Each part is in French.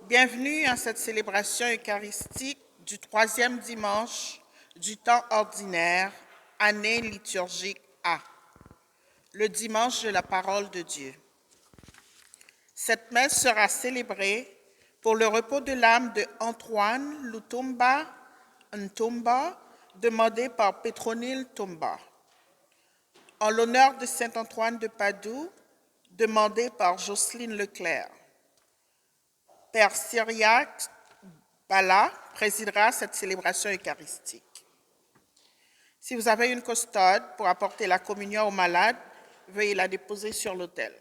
Bienvenue à cette célébration eucharistique du troisième dimanche du temps ordinaire, année liturgique A, le dimanche de la parole de Dieu. Cette messe sera célébrée pour le repos de l'âme de Antoine Lutumba Ntomba, demandé par Pétronille Tomba. En l'honneur de Saint Antoine de Padoue, demandé par Jocelyne Leclerc. Père Cyriaque Bala présidera cette célébration eucharistique. Si vous avez une custode pour apporter la communion aux malades, veuillez la déposer sur l'autel.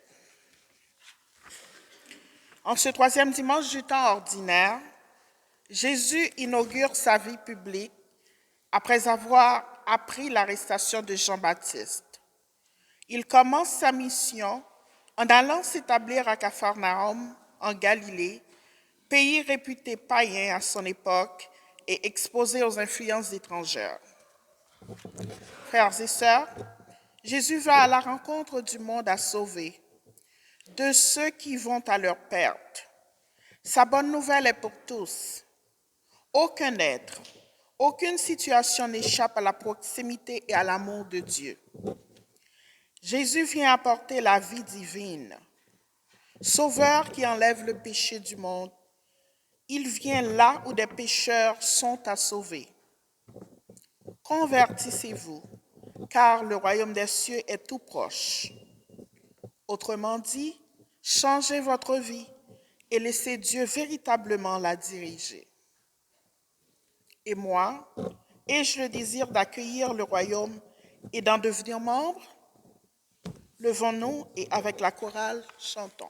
En ce troisième dimanche du temps ordinaire, Jésus inaugure sa vie publique après avoir appris l'arrestation de Jean-Baptiste. Il commence sa mission en allant s'établir à Capharnaüm, en Galilée, pays réputé païen à son époque et exposé aux influences étrangères. Frères et sœurs, Jésus va à la rencontre du monde à sauver, de ceux qui vont à leur perte. Sa bonne nouvelle est pour tous. Aucun être, aucune situation n'échappe à la proximité et à l'amour de Dieu. Jésus vient apporter la vie divine. Sauveur qui enlève le péché du monde, il vient là où des pécheurs sont à sauver. Convertissez-vous, car le royaume des cieux est tout proche. Autrement dit, changez votre vie et laissez Dieu véritablement la diriger. Et moi, ai-je le désir d'accueillir le royaume et d'en devenir membre? Levons-nous et avec la chorale, chantons.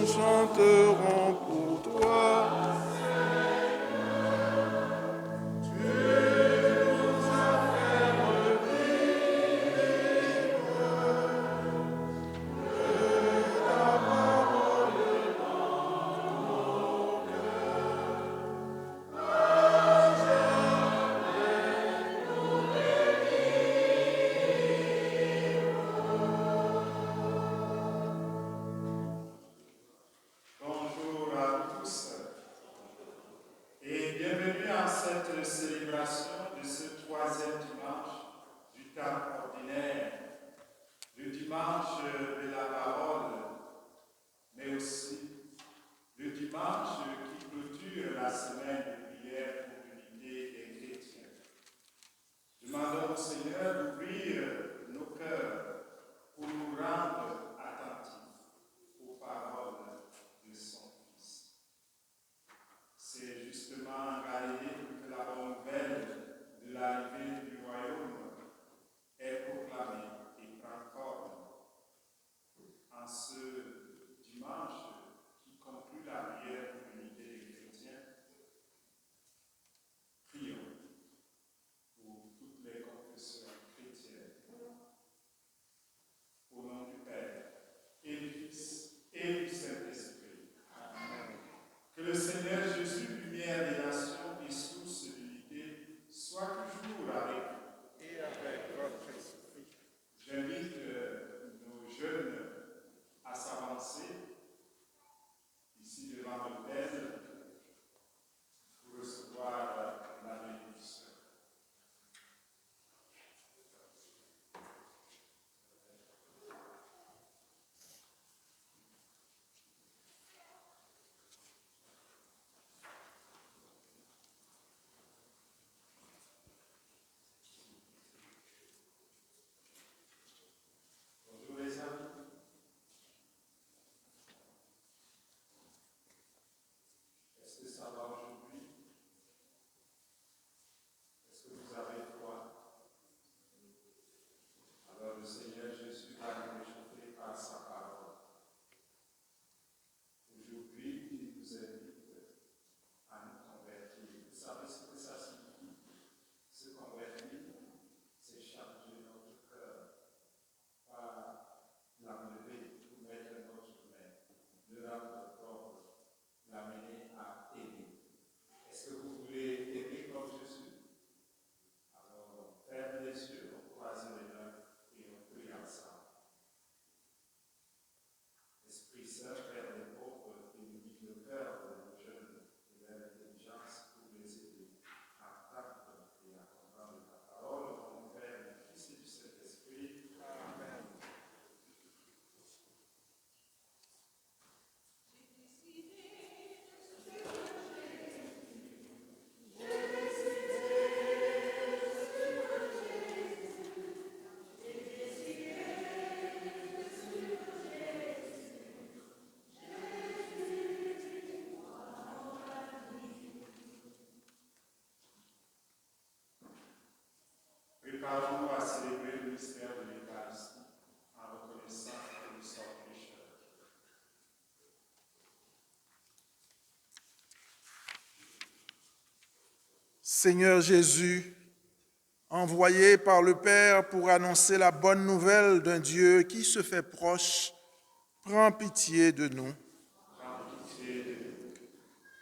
Chanteront pour toi. Bonjour à tous et bienvenue à cette célébration de ce troisième dimanche du temps ordinaire, le dimanche de la parole, mais aussi le dimanche qui clôture la semaine de prière pour l'unité des chrétiens. Demandons au Seigneur d'ouvrir nos cœurs pour nous rendre attentifs aux paroles de son Fils. C'est justement en Galilée que la bonne nouvelle de l'arrivée du royaume est proclamée et prend forme. En ce dimanche qui conclut la prière pour l'unité des chrétiens, prions pour toutes les confessions chrétiennes. Au nom du Père et du Fils et du Saint-Esprit. Amen. Que le Seigneur Jésus, lumière des nations et source d'unité, soit toujours avec vous. Seigneur Jésus, envoyé par le Père pour annoncer la bonne nouvelle d'un Dieu qui se fait proche, prends pitié de nous.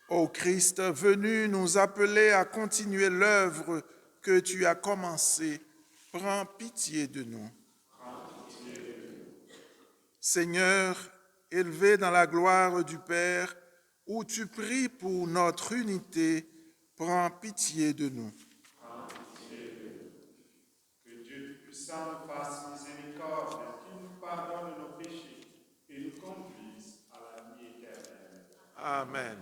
Ô Christ, venu nous appeler à continuer l'œuvre que tu as commencée, prends pitié de nous. Seigneur, élevé dans la gloire du Père, où tu pries pour notre unité, prends pitié de nous. Que Dieu Tout-Puissant nous fasse miséricorde, qu'il nous pardonne nos péchés et nous conduise à la vie éternelle. Amen.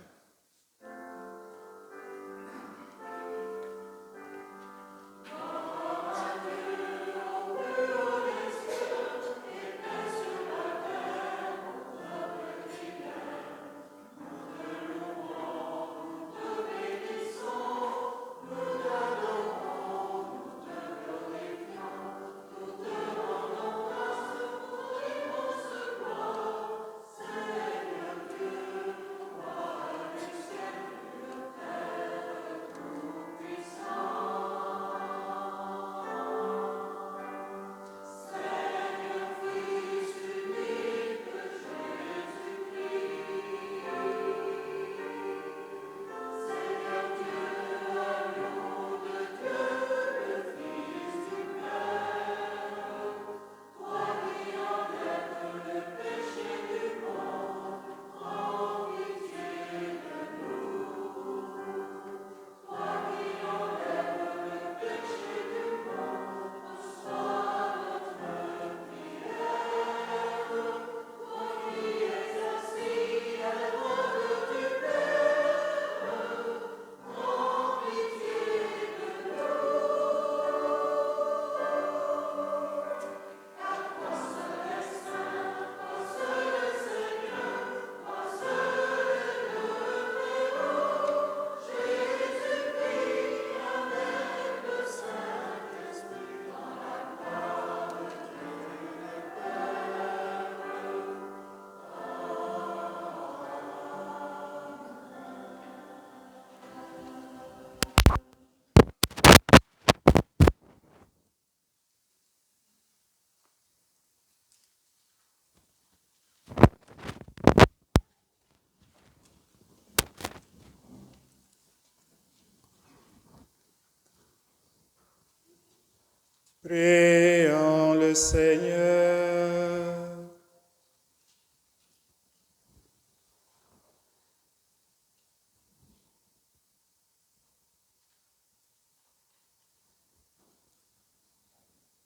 Prions le Seigneur.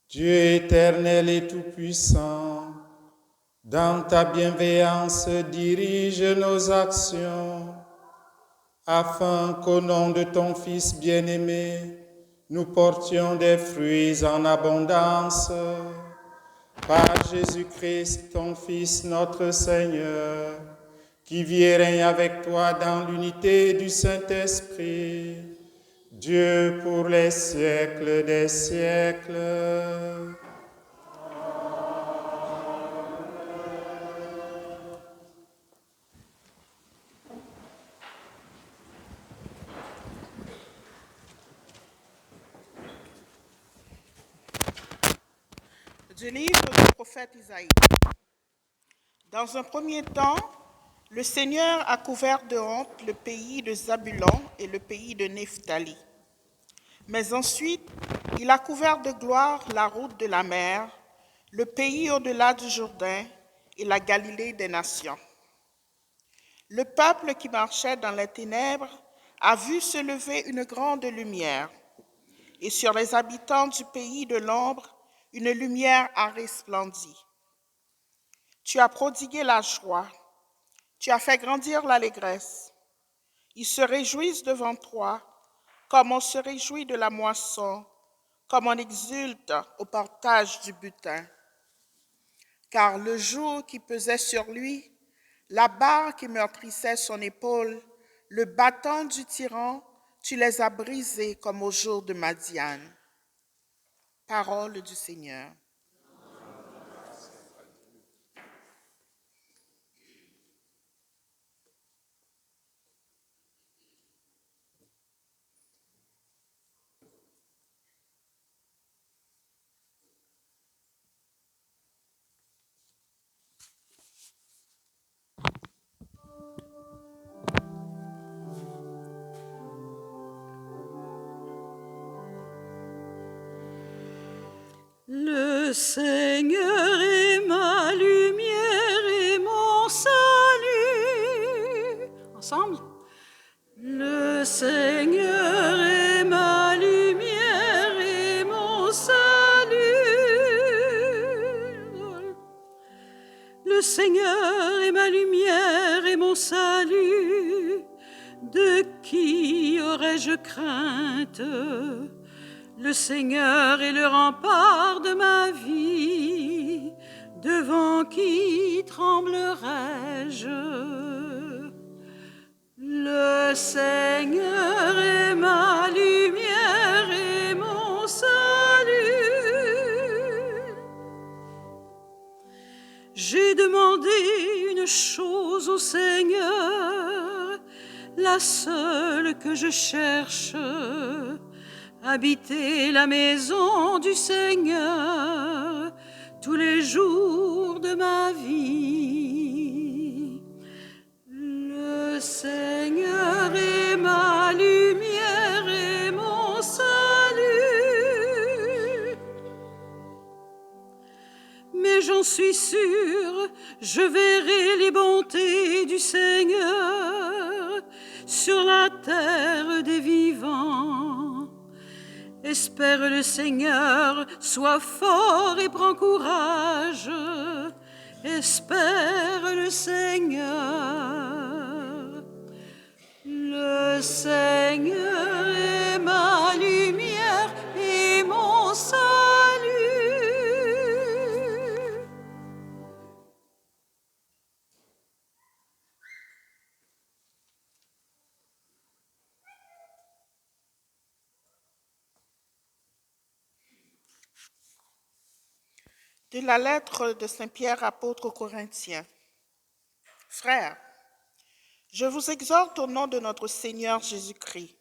Dieu éternel et tout-puissant, dans ta bienveillance dirige nos actions, afin qu'au nom de ton Fils bien-aimé, nous portions des fruits en abondance. Par Jésus-Christ, ton Fils, notre Seigneur, qui vit et règne avec toi dans l'unité du Saint-Esprit, Dieu pour les siècles des siècles. Du livre du prophète Isaïe. Dans un premier temps, le Seigneur a couvert de honte le pays de Zabulon et le pays de Nephtali. Mais ensuite, il a couvert de gloire la route de la mer, le pays au-delà du Jourdain et la Galilée des nations. Le peuple qui marchait dans les ténèbres a vu se lever une grande lumière, et sur les habitants du pays de l'ombre, une lumière a resplendi. Tu as prodigué la joie, tu as fait grandir l'allégresse. Ils se réjouissent devant toi, comme on se réjouit de la moisson, comme on exulte au partage du butin. Car le joug qui pesait sur lui, la barre qui meurtrissait son épaule, le bâton du tyran, tu les as brisés comme au jour de Madian. Parole du Seigneur. Le Seigneur est ma lumière et mon salut. Ensemble. Le Seigneur est ma lumière et mon salut. Le Seigneur est ma lumière et mon salut. De qui aurais-je crainte? Le Seigneur est le rempart de ma vie. Devant qui tremblerais-je? Le Seigneur est ma lumière et mon salut. J'ai demandé une chose au Seigneur, la seule que je cherche, habiter la maison du Seigneur tous les jours de ma vie. Le Seigneur est ma lumière et mon salut. Mais j'en suis sûre, je verrai les bontés du Seigneur sur la terre des vivants. Espère le Seigneur, sois fort et prends courage. Espère le Seigneur. Le Seigneur est ma lumière et mon salut. De la lettre de Saint Pierre apôtre aux Corinthiens. Frères, je vous exhorte au nom de notre Seigneur Jésus-Christ.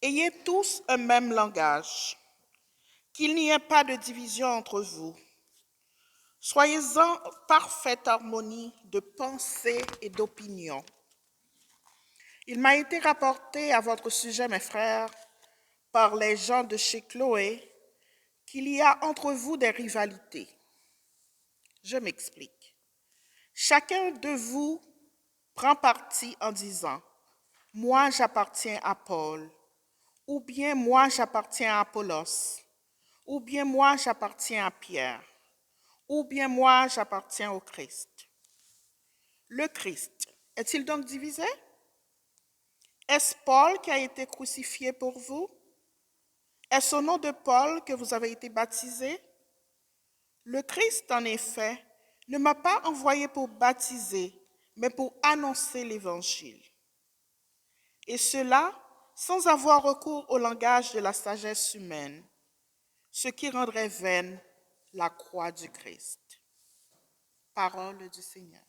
Ayez tous un même langage, qu'il n'y ait pas de division entre vous. Soyez en parfaite harmonie de pensée et d'opinion. Il m'a été rapporté à votre sujet, mes frères, par les gens de chez Chloé, qu'il y a entre vous des rivalités. Je m'explique. Chacun de vous prend parti en disant « Moi, j'appartiens à Paul » ou bien « Moi, j'appartiens à Apollos » ou bien « Moi, j'appartiens à Pierre » ou bien « Moi, j'appartiens au Christ ». Le Christ est-il donc divisé? Est-ce Paul qui a été crucifié pour vous? Est-ce au nom de Paul que vous avez été baptisés? Le Christ, en effet, ne m'a pas envoyé pour baptiser, mais pour annoncer l'Évangile. Et cela sans avoir recours au langage de la sagesse humaine, ce qui rendrait vaine la croix du Christ. Parole du Seigneur.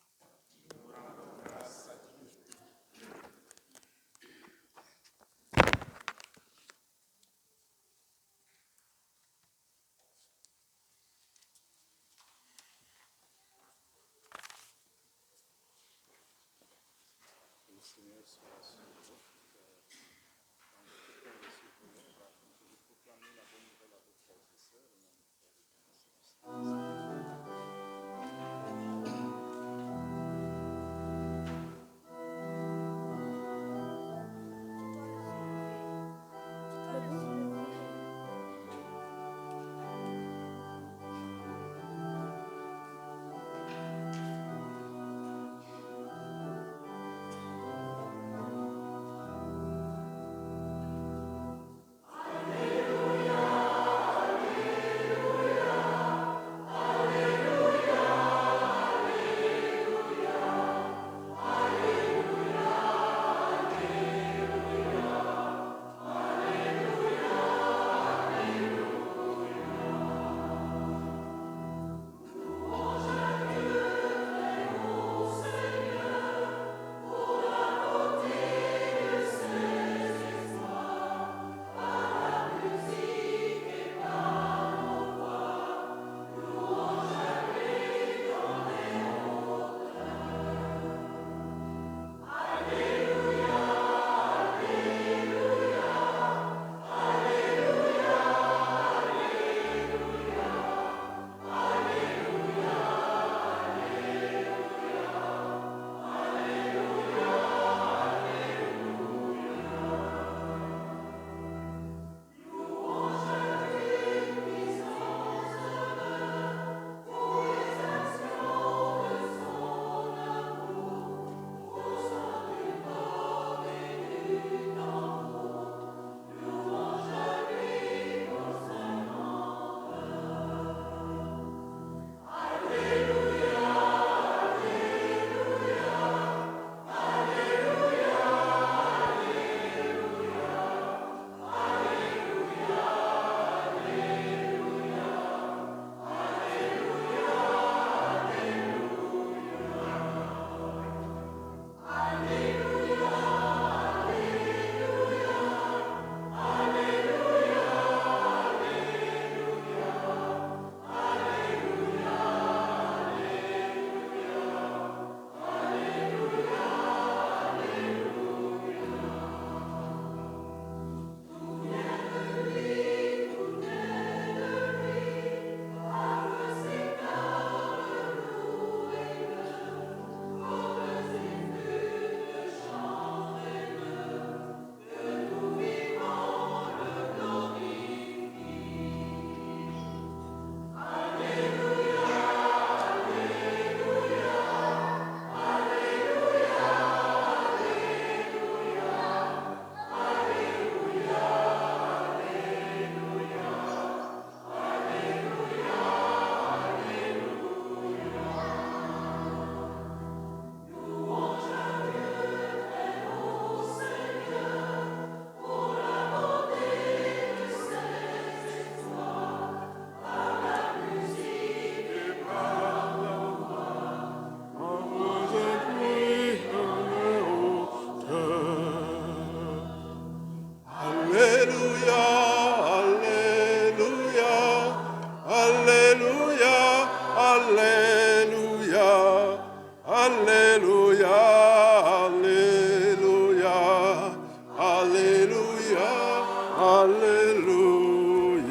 Alléluia.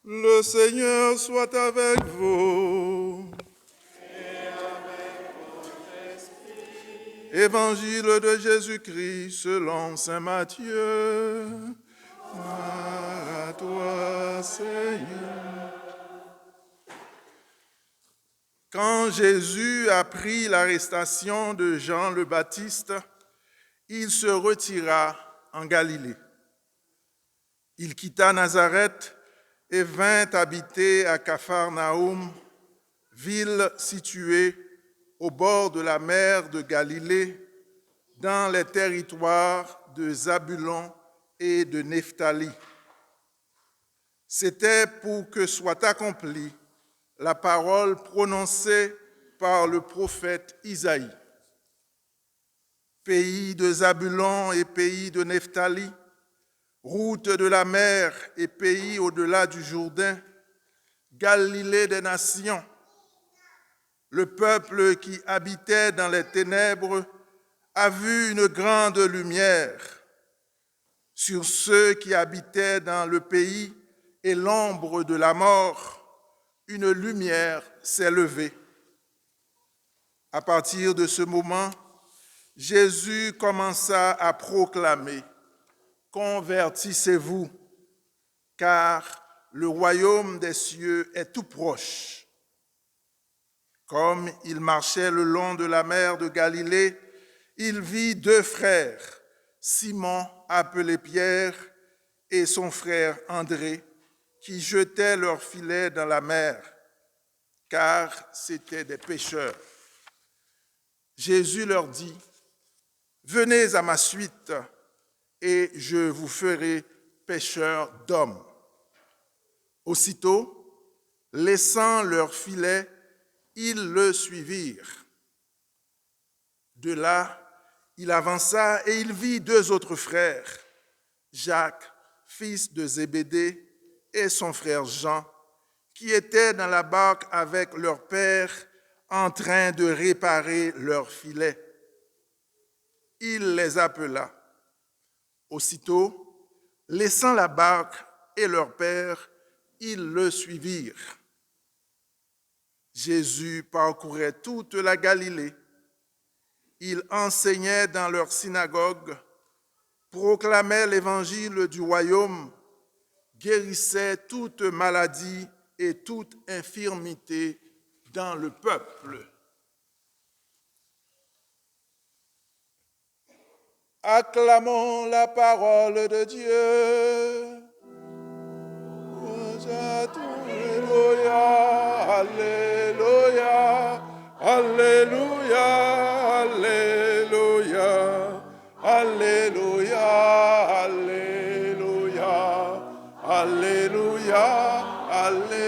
Le Seigneur soit avec vous. Et avec votre esprit. Évangile de Jésus-Christ selon saint Matthieu. Gloire à toi, Seigneur. Quand Jésus apprit l'arrestation de Jean le Baptiste, il se retira en Galilée. Il quitta Nazareth et vint habiter à Capharnaüm, ville située au bord de la mer de Galilée, dans les territoires de Zabulon et de Nephtali. C'était pour que soit accomplie la parole prononcée par le prophète Isaïe. Pays de Zabulon et pays de Nephtali, route de la mer et pays au-delà du Jourdain, Galilée des nations, le peuple qui habitait dans les ténèbres a vu une grande lumière. Sur ceux qui habitaient dans le pays et l'ombre de la mort, une lumière s'est levée. À partir de ce moment, Jésus commença à proclamer « Convertissez-vous, car le royaume des cieux est tout proche. » Comme il marchait le long de la mer de Galilée, il vit deux frères, Simon, appelé Pierre, et son frère André, qui jetaient leurs filets dans la mer, car c'étaient des pêcheurs. Jésus leur dit, « Venez à ma suite, et je vous ferai pêcheurs d'hommes. » Aussitôt, laissant leurs filets, ils le suivirent. De là, il avança et il vit deux autres frères, Jacques, fils de Zébédée, et son frère Jean, qui étaient dans la barque avec leur père en train de réparer leurs filets. Il les appela. Aussitôt, laissant la barque et leur père, ils le suivirent. Jésus parcourait toute la Galilée. Il enseignait dans leur synagogue, proclamait l'évangile du royaume, guérissait toute maladie et toute infirmité dans le peuple. Acclamons la parole de Dieu. Alléluia, alléluia, alléluia, alléluia, alléluia, alléluia, alléluia, alléluia.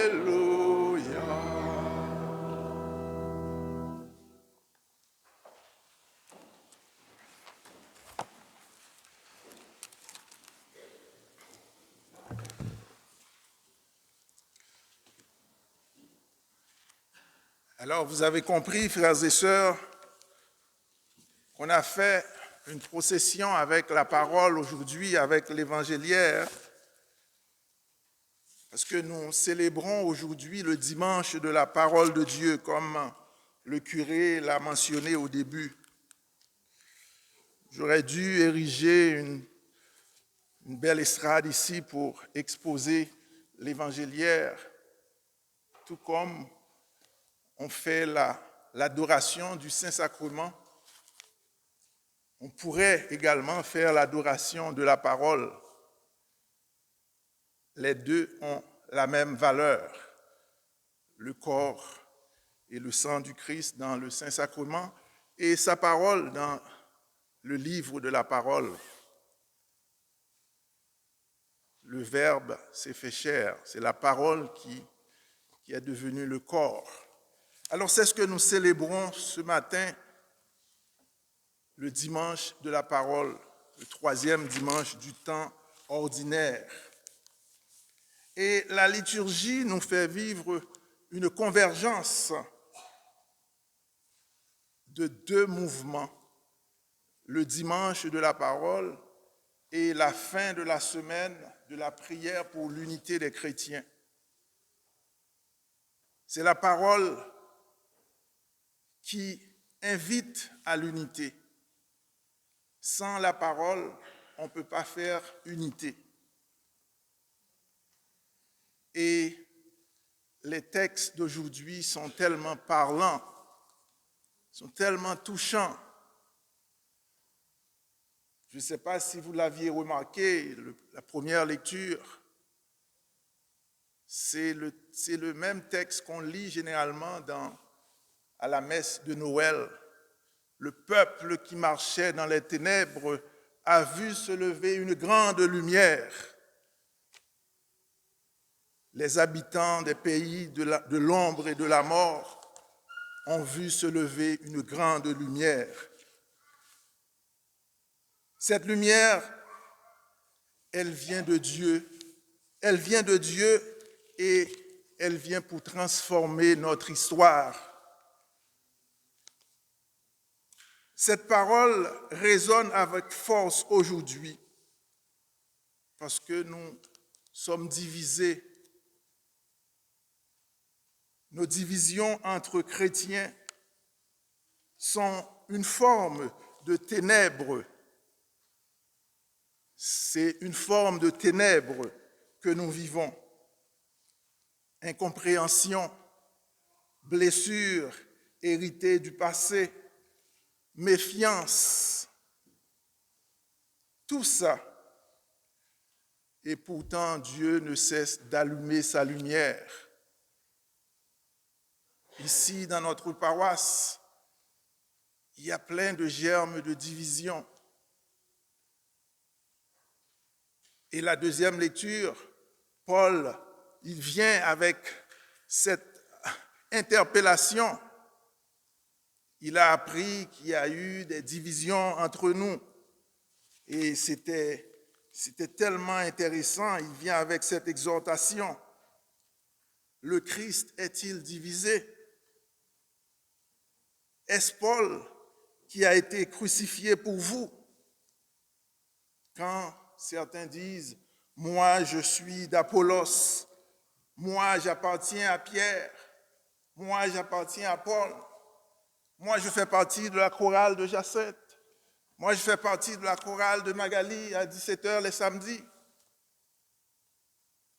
Alors, vous avez compris, frères et sœurs, qu'on a fait une procession avec la parole aujourd'hui, avec l'évangéliaire, parce que nous célébrons aujourd'hui le dimanche de la parole de Dieu, comme le curé l'a mentionné au début. J'aurais dû ériger une belle estrade ici pour exposer l'évangéliaire, tout comme on fait l'adoration du Saint-Sacrement. On pourrait également faire l'adoration de la parole. Les deux ont la même valeur, le corps et le sang du Christ dans le Saint-Sacrement et sa parole dans le livre de la parole. Le Verbe s'est fait chair, c'est la parole qui est devenue le corps. Alors c'est ce que nous célébrons ce matin, le dimanche de la parole, le troisième dimanche du temps ordinaire. Et la liturgie nous fait vivre une convergence de deux mouvements, le dimanche de la parole et la fin de la semaine de la prière pour l'unité des chrétiens. C'est la parole qui invite à l'unité. Sans la parole, on ne peut pas faire unité. Et les textes d'aujourd'hui sont tellement parlants, sont tellement touchants. Je ne sais pas si vous l'aviez remarqué, la première lecture, c'est le même texte qu'on lit généralement à la messe de Noël. Le peuple qui marchait dans les ténèbres a vu se lever une grande lumière. Les habitants des pays de l'ombre et de la mort ont vu se lever une grande lumière. Cette lumière, elle vient de Dieu. Elle vient de Dieu et elle vient pour transformer notre histoire. Cette parole résonne avec force aujourd'hui parce que nous sommes divisés. Nos divisions entre chrétiens sont une forme de ténèbres. C'est une forme de ténèbres que nous vivons. Incompréhension, blessures héritées du passé, méfiance, tout ça. Et pourtant, Dieu ne cesse d'allumer sa lumière. Ici, dans notre paroisse, il y a plein de germes de division. Et la deuxième lecture, Paul, il vient avec cette interpellation. Il a appris qu'il y a eu des divisions entre nous. Et c'était tellement intéressant. Il vient avec cette exhortation. Le Christ est-il divisé? Est-ce Paul qui a été crucifié pour vous? Quand certains disent, moi je suis d'Apollos, moi j'appartiens à Pierre, moi j'appartiens à Paul, moi je fais partie de la chorale de Jacinthe, moi je fais partie de la chorale de Magali à 17h les samedis,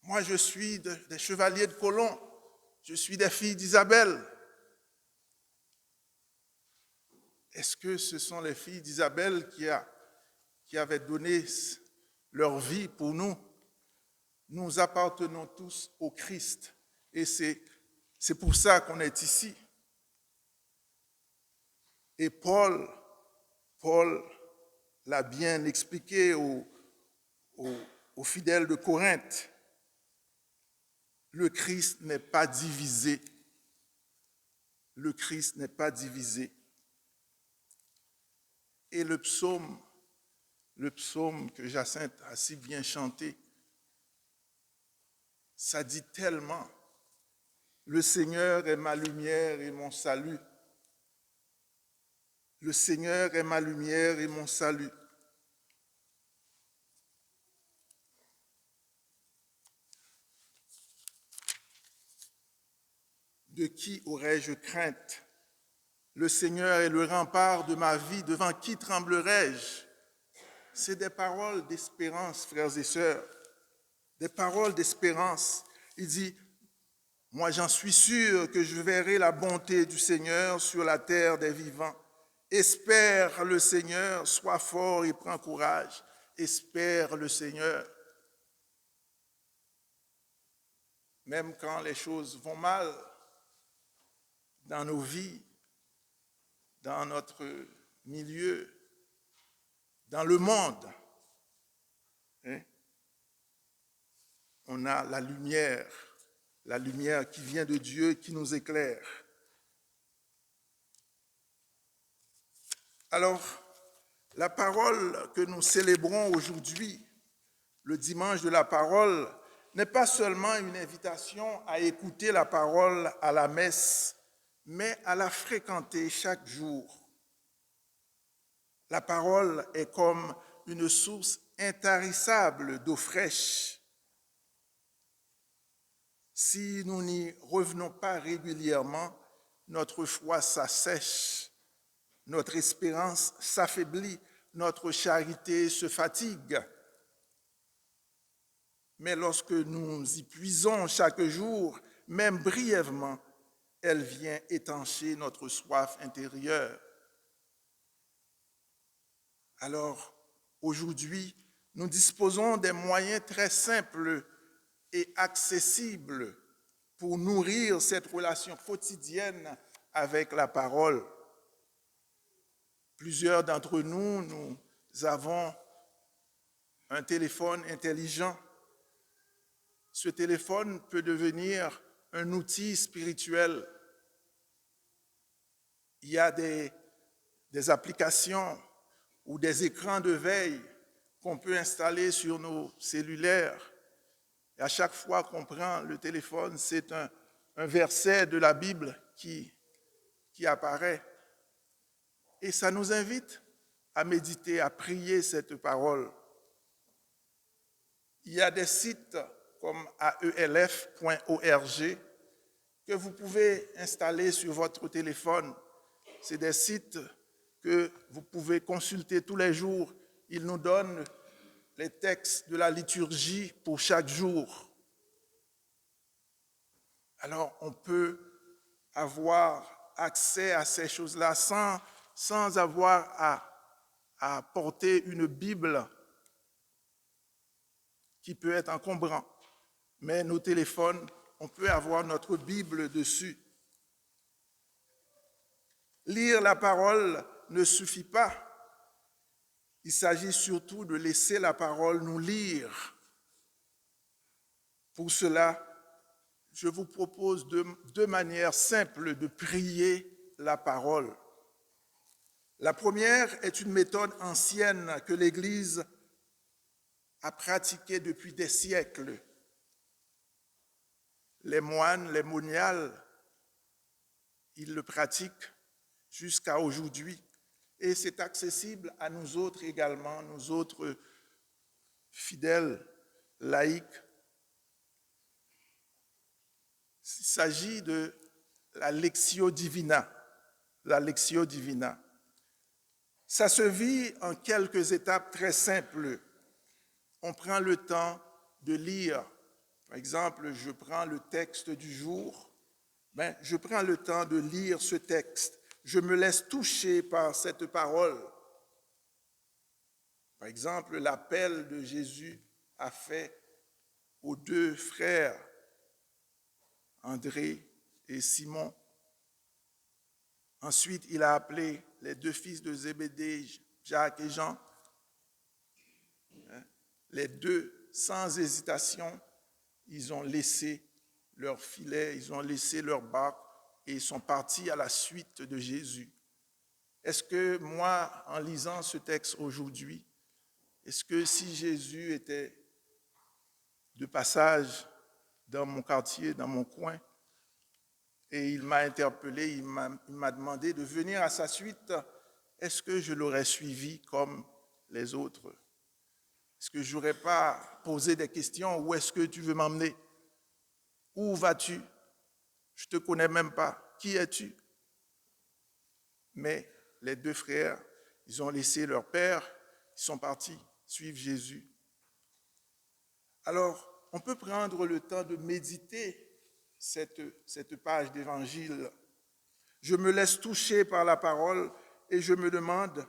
moi je suis des chevaliers de Colomb, je suis des filles d'Isabelle. Est-ce que ce sont les filles d'Isabelle qui avaient donné leur vie pour nous? Nous appartenons tous au Christ et c'est pour ça qu'on est ici. Et Paul l'a bien expliqué aux fidèles de Corinthe. Le Christ n'est pas divisé. Le Christ n'est pas divisé. Et le psaume que Jacinthe a si bien chanté, ça dit tellement, le Seigneur est ma lumière et mon salut. Le Seigneur est ma lumière et mon salut. De qui aurais-je crainte? Le Seigneur est le rempart de ma vie, devant qui tremblerais-je? C'est des paroles d'espérance, frères et sœurs, des paroles d'espérance. Il dit, moi j'en suis sûr que je verrai la bonté du Seigneur sur la terre des vivants. Espère le Seigneur, sois fort et prends courage. Espère le Seigneur. Même quand les choses vont mal dans nos vies, dans notre milieu, dans le monde, on a la lumière qui vient de Dieu, qui nous éclaire. Alors, la parole que nous célébrons aujourd'hui, le dimanche de la parole, n'est pas seulement une invitation à écouter la parole à la messe, mais à la fréquenter chaque jour. La parole est comme une source intarissable d'eau fraîche. Si nous n'y revenons pas régulièrement, notre foi s'assèche, notre espérance s'affaiblit, notre charité se fatigue. Mais lorsque nous y puisons chaque jour, même brièvement, elle vient étancher notre soif intérieure. Alors, aujourd'hui, nous disposons des moyens très simples et accessibles pour nourrir cette relation quotidienne avec la parole. Plusieurs d'entre nous, nous avons un téléphone intelligent. Ce téléphone peut devenir un outil spirituel. Il y a des applications ou des écrans de veille qu'on peut installer sur nos cellulaires. Et à chaque fois qu'on prend le téléphone, c'est un verset de la Bible qui apparaît. Et ça nous invite à méditer, à prier cette parole. Il y a des sites comme aelf.org que vous pouvez installer sur votre téléphone. C'est des sites que vous pouvez consulter tous les jours. Ils nous donnent les textes de la liturgie pour chaque jour. Alors, on peut avoir accès à ces choses-là sans avoir à porter une Bible qui peut être encombrant. Mais nos téléphones, on peut avoir notre Bible dessus. Lire la parole ne suffit pas. Il s'agit surtout de laisser la parole nous lire. Pour cela, je vous propose deux manières simples de prier la parole. La première est une méthode ancienne que l'Église a pratiquée depuis des siècles. Les moines, les moniales, ils le pratiquent jusqu'à aujourd'hui. Et c'est accessible à nous autres également, nous autres fidèles, laïcs. Il s'agit de la Lectio Divina. La Lectio Divina. Ça se vit en quelques étapes très simples. On prend le temps de lire. Par exemple, je prends le texte du jour. Je prends le temps de lire ce texte. Je me laisse toucher par cette parole. Par exemple, l'appel de Jésus a fait aux deux frères, André et Simon. Ensuite, il a appelé les deux fils de Zébédée, Jacques et Jean. Les deux, sans hésitation, ils ont laissé leur filet, ils ont laissé leur barque et ils sont partis à la suite de Jésus. Est-ce que moi, en lisant ce texte aujourd'hui, est-ce que si Jésus était de passage dans mon quartier, dans mon coin, et il m'a interpellé, il m'a demandé de venir à sa suite, est-ce que je l'aurais suivi comme les autres? Est-ce que je n'aurais pas posé des questions? Où est-ce que tu veux m'emmener? Où vas-tu? Je ne te connais même pas. Qui es-tu? Mais les deux frères, ils ont laissé leur père, ils sont partis suivre Jésus. Alors, on peut prendre le temps de méditer cette page d'évangile. Je me laisse toucher par la parole et je me demande,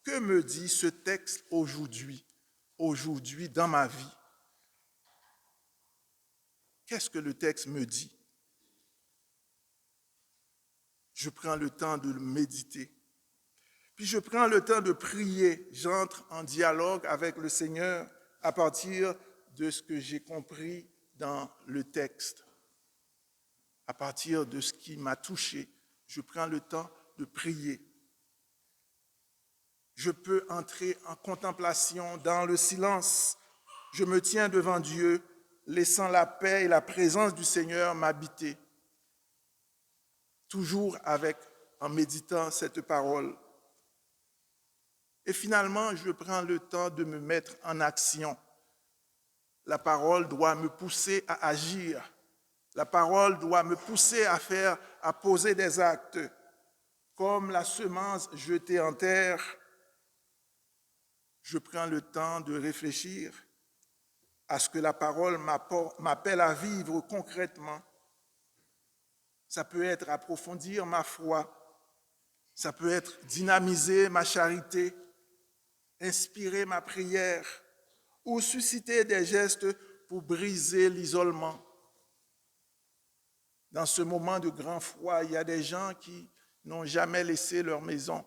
que me dit ce texte aujourd'hui dans ma vie? Qu'est-ce que le texte me dit? Je prends le temps de le méditer. Puis je prends le temps de prier. J'entre en dialogue avec le Seigneur à partir de ce que j'ai compris dans le texte. À partir de ce qui m'a touché, je prends le temps de prier. Je peux entrer en contemplation dans le silence. Je me tiens devant Dieu, laissant la paix et la présence du Seigneur m'habiter. Toujours en méditant cette parole. Et finalement, je prends le temps de me mettre en action. La parole doit me pousser à agir. La parole doit me pousser à poser des actes. Comme la semence jetée en terre, je prends le temps de réfléchir à ce que la parole m'appelle à vivre concrètement. Ça peut être approfondir ma foi, ça peut être dynamiser ma charité, inspirer ma prière ou susciter des gestes pour briser l'isolement. Dans ce moment de grand froid, il y a des gens qui n'ont jamais laissé leur maison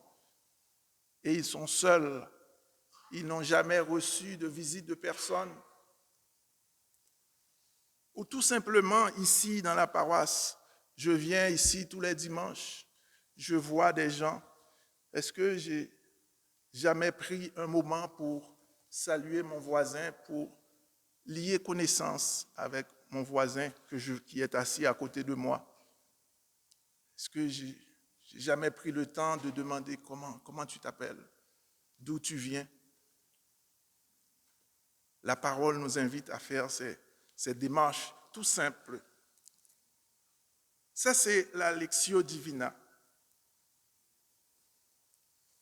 et ils sont seuls. Ils n'ont jamais reçu de visite de personne. Ou tout simplement, ici, dans la paroisse, je viens ici tous les dimanches, je vois des gens. Est-ce que j'ai jamais pris un moment pour saluer mon voisin, pour lier connaissance avec mon voisin qui est assis à côté de moi? Est-ce que j'ai jamais pris le temps de demander comment tu t'appelles, d'où tu viens? La parole nous invite à faire ces démarches tout simples. Ça, c'est la Lectio Divina.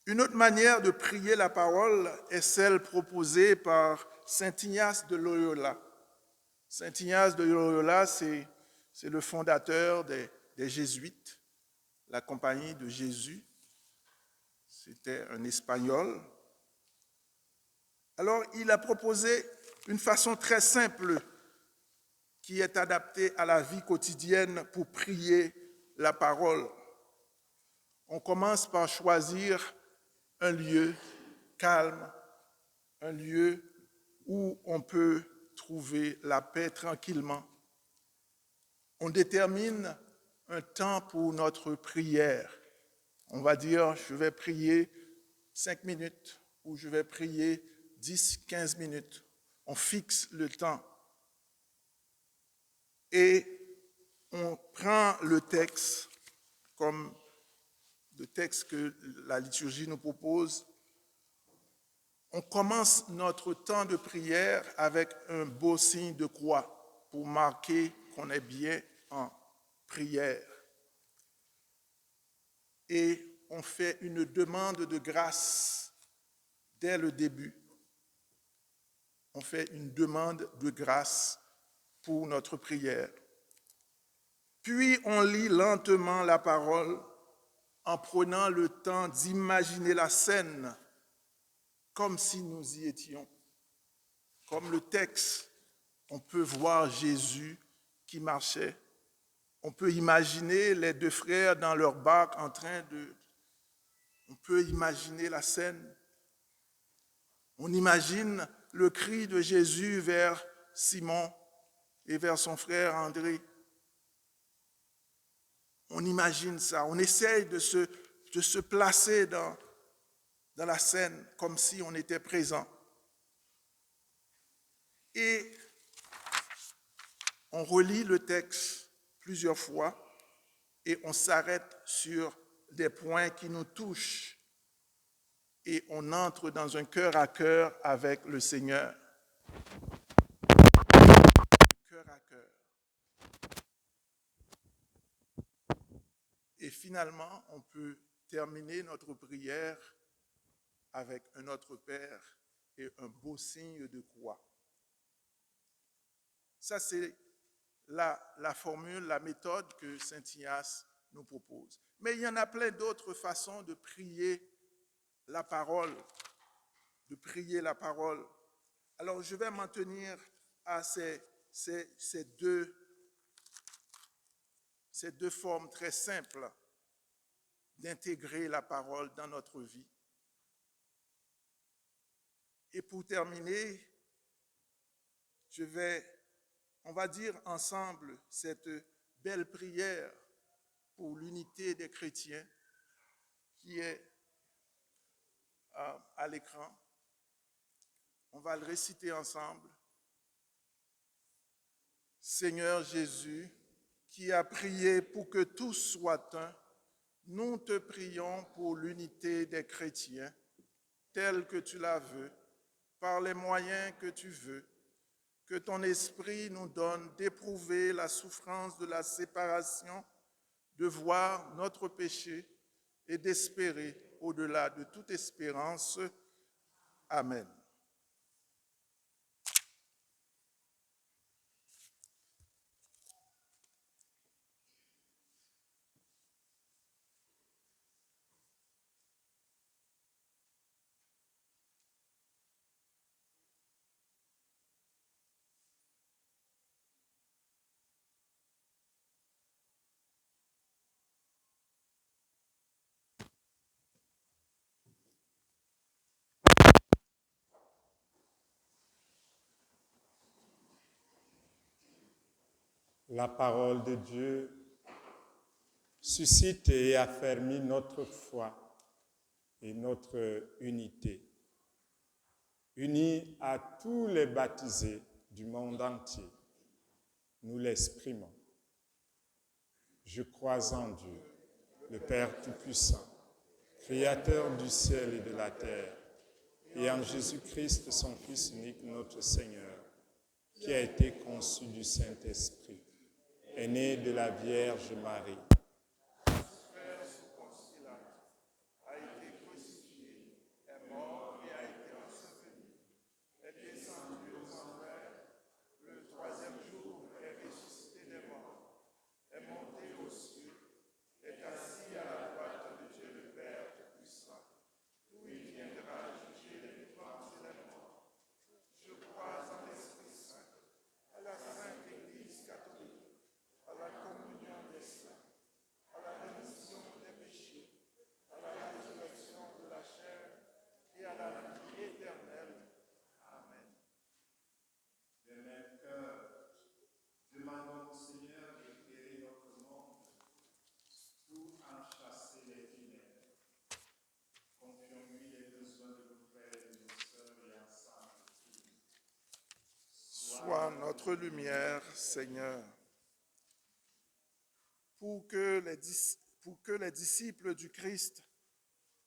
Une autre manière de prier la parole est celle proposée par saint Ignace de Loyola. Saint Ignace de Loyola, c'est le fondateur des Jésuites, la compagnie de Jésus. C'était un Espagnol. Alors, il a proposé une façon très simple qui est adaptée à la vie quotidienne pour prier la parole. On commence par choisir un lieu calme, un lieu où on peut trouver la paix tranquillement. On détermine un temps pour notre prière. On va dire, je vais prier 5 minutes ou je vais prier 10-15 minutes. On fixe le temps. Et on prend le texte comme le texte que la liturgie nous propose. On commence notre temps de prière avec un beau signe de croix pour marquer qu'on est bien en prière. Et on fait une demande de grâce dès le début. On fait une demande de grâce pour notre prière. Puis on lit lentement la parole en prenant le temps d'imaginer la scène comme si nous y étions. Comme le texte, on peut voir Jésus qui marchait. On peut imaginer les deux frères dans leur barque en train de... On peut imaginer la scène. On imagine le cri de Jésus vers Simon et vers son frère André. On imagine ça. On essaye de se placer dans la scène comme si on était présent. Et on relit le texte plusieurs fois et on s'arrête sur des points qui nous touchent et on entre dans un cœur à cœur avec le Seigneur. Cœur à cœur. Et finalement, on peut terminer notre prière avec un Notre Père et un beau signe de croix. Ça, c'est la formule, la méthode que saint Ignace nous propose. Mais il y en a plein d'autres façons de prier la parole, Alors, je vais m'en tenir à ces deux formes très simples d'intégrer la parole dans notre vie. Et pour terminer, on va dire ensemble cette belle prière pour l'unité des chrétiens qui est à l'écran. On va le réciter ensemble. Seigneur Jésus, qui a prié pour que tous soient un, nous te prions pour l'unité des chrétiens, tel que tu la veux, par les moyens que tu veux, que ton esprit nous donne d'éprouver la souffrance de la séparation, de voir notre péché et d'espérer au-delà de toute espérance. Amen. La parole de Dieu suscite et affermit notre foi et notre unité. Unis à tous les baptisés du monde entier, nous l'exprimons. Je crois en Dieu, le Père Tout-Puissant, Créateur du ciel et de la terre, et en Jésus-Christ, son Fils unique, notre Seigneur, qui a été conçu du Saint-Esprit, est né de la Vierge Marie. A été crucifié, est mort et a été enseveli, est descendu aux enfers, le troisième jour est ressuscité des morts, est monté aux cieux, est assis à la droite de Dieu le Père Tout-Puissant, d'où il viendra juger les vivants et les morts. Je crois en l'Esprit Saint, à la Sainte Église catholique, à la communion des saints, à la rémission des péchés, à la résurrection de la chair et à la vie éternelle. Amen. De même cœur, demandons au Seigneur d'éclairer notre monde pour en chasser les ténèbres. Confions-lui les besoins de nos frères et de nos sœurs et ensemble. Sois notre lumière, Seigneur, pour que les disciples du Christ,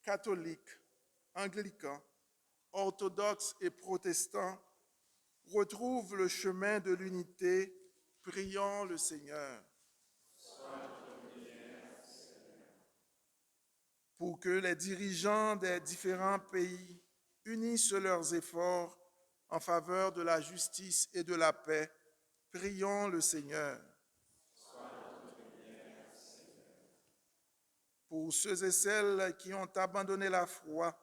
catholiques, anglicans, orthodoxes et protestants, retrouvent le chemin de l'unité, prions le Seigneur. Pour que les dirigeants des différents pays unissent leurs efforts en faveur de la justice et de la paix, prions le Seigneur. Pour ceux et celles qui ont abandonné la foi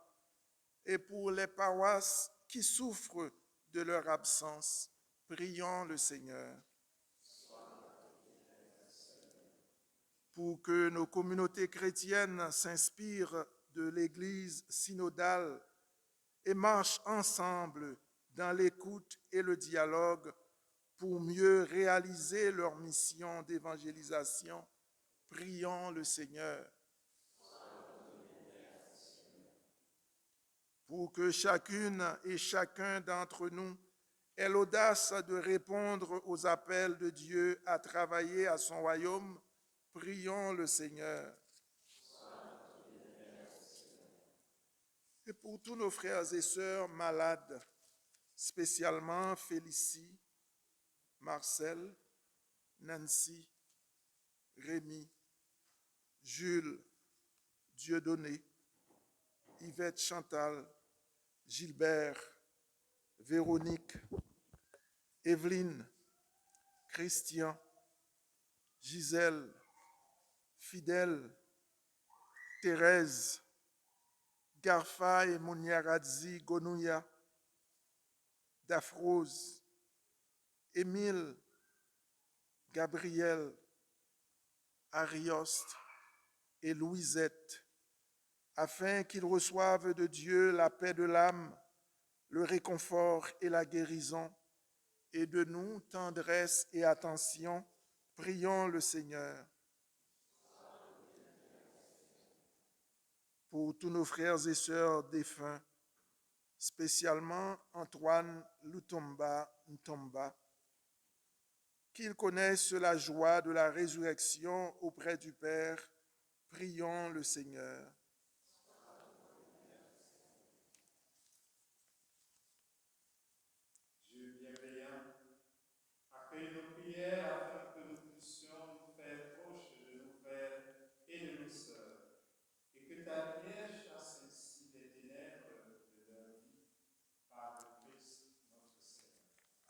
et pour les paroisses qui souffrent de leur absence, prions le Seigneur. Pour que nos communautés chrétiennes s'inspirent de l'Église synodale et marchent ensemble dans l'écoute et le dialogue pour mieux réaliser leur mission d'évangélisation, prions le Seigneur. Pour que chacune et chacun d'entre nous ait l'audace de répondre aux appels de Dieu à travailler à son royaume, prions le Seigneur. Et pour tous nos frères et sœurs malades, spécialement Félicie, Marcel, Nancy, Rémi, Jules, Dieudonné, Yvette Chantal, Gilbert, Véronique, Evelyne, Christian, Gisèle, Fidèle, Thérèse, Garfa et Mouniaradzi Gonouya, Daphrose, Émile, Gabriel, Arioste et Louisette, afin qu'ils reçoivent de Dieu la paix de l'âme, le réconfort et la guérison, et de nous tendresse et attention, prions le Seigneur. Pour tous nos frères et sœurs défunts, spécialement Antoine Lutomba Ntomba, qu'ils connaissent la joie de la résurrection auprès du Père, prions le Seigneur.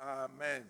Amen.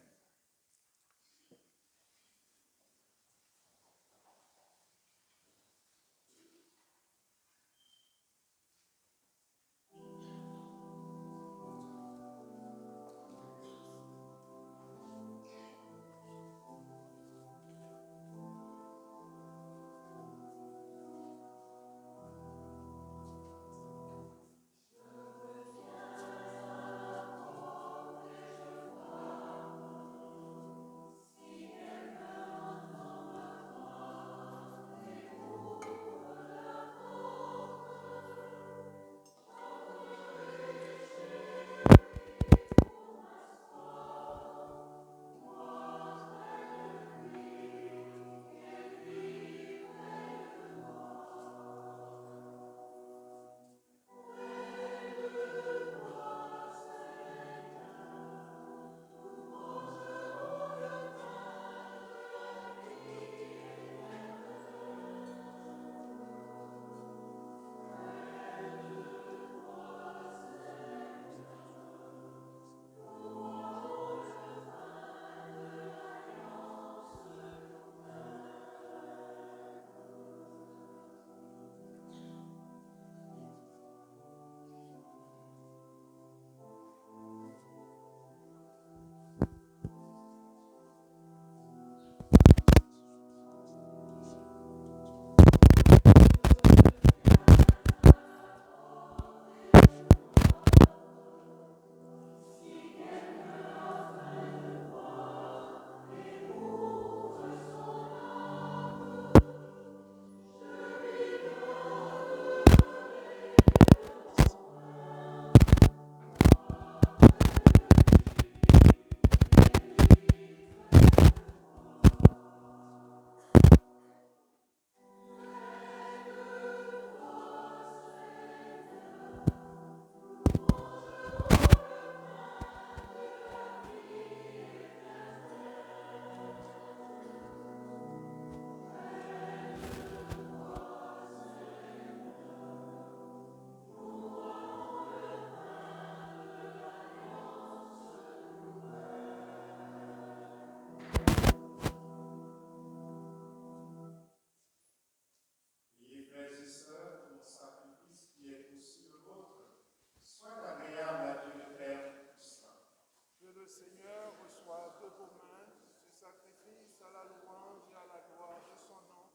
Seigneur reçoit de vos mains ce sacrifice à la louange et à la gloire de son nom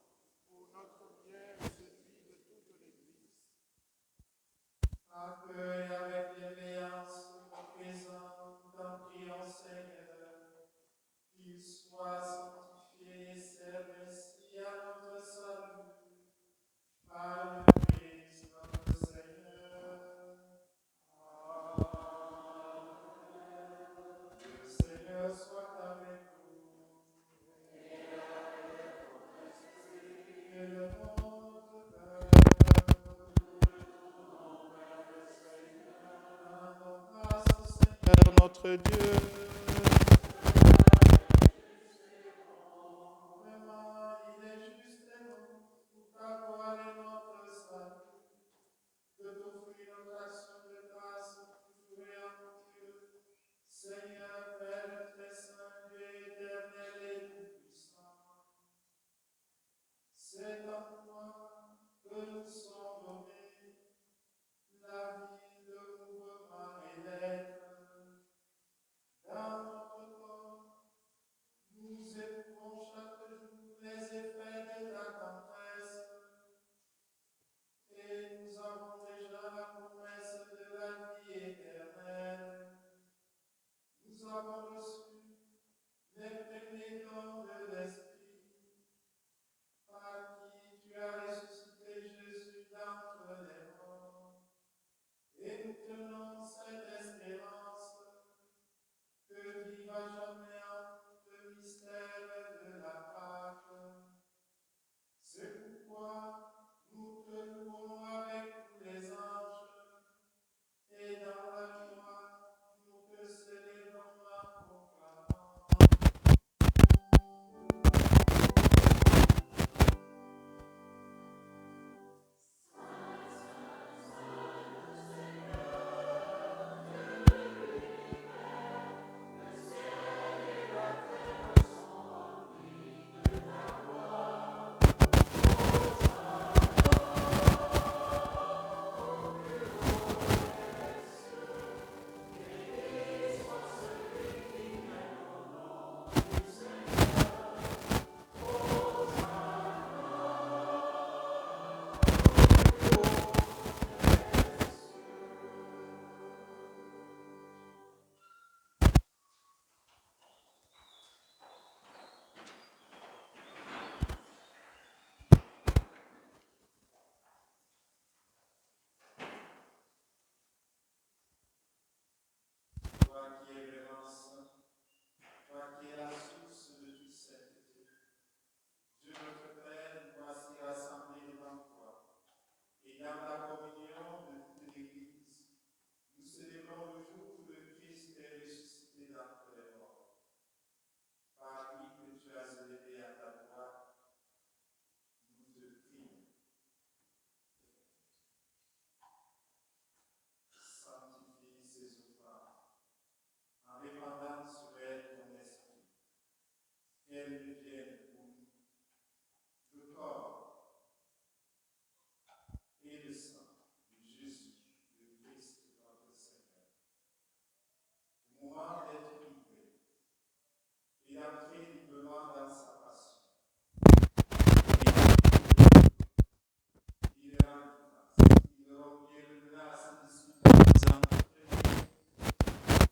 pour notre bien et celui de toute l'Église. Accueille avec bienveillance nos présents en priant Seigneur, qu'il soit sanctifié et serve ainsi à notre salut, par le Christ notre Seigneur. Le Seigneur soit avec vous. Et le monde Seigneur notre Dieu. Vraiment, il est juste et bon pour avoir notre salut, de t'offrir notre action de grâce toujours et en Dieu, Seigneur, Père très saint, Dieu éternel et tout-puissant. C'est en toi que nous sommes donnés la vie, le mouvement et l'être. Dans devienne pour nous le corps et le sang de Jésus, le Christ, notre Seigneur. Au moment d'être livré et d'entrer librement dans sa passion, il reviendra à ses disciples en disant,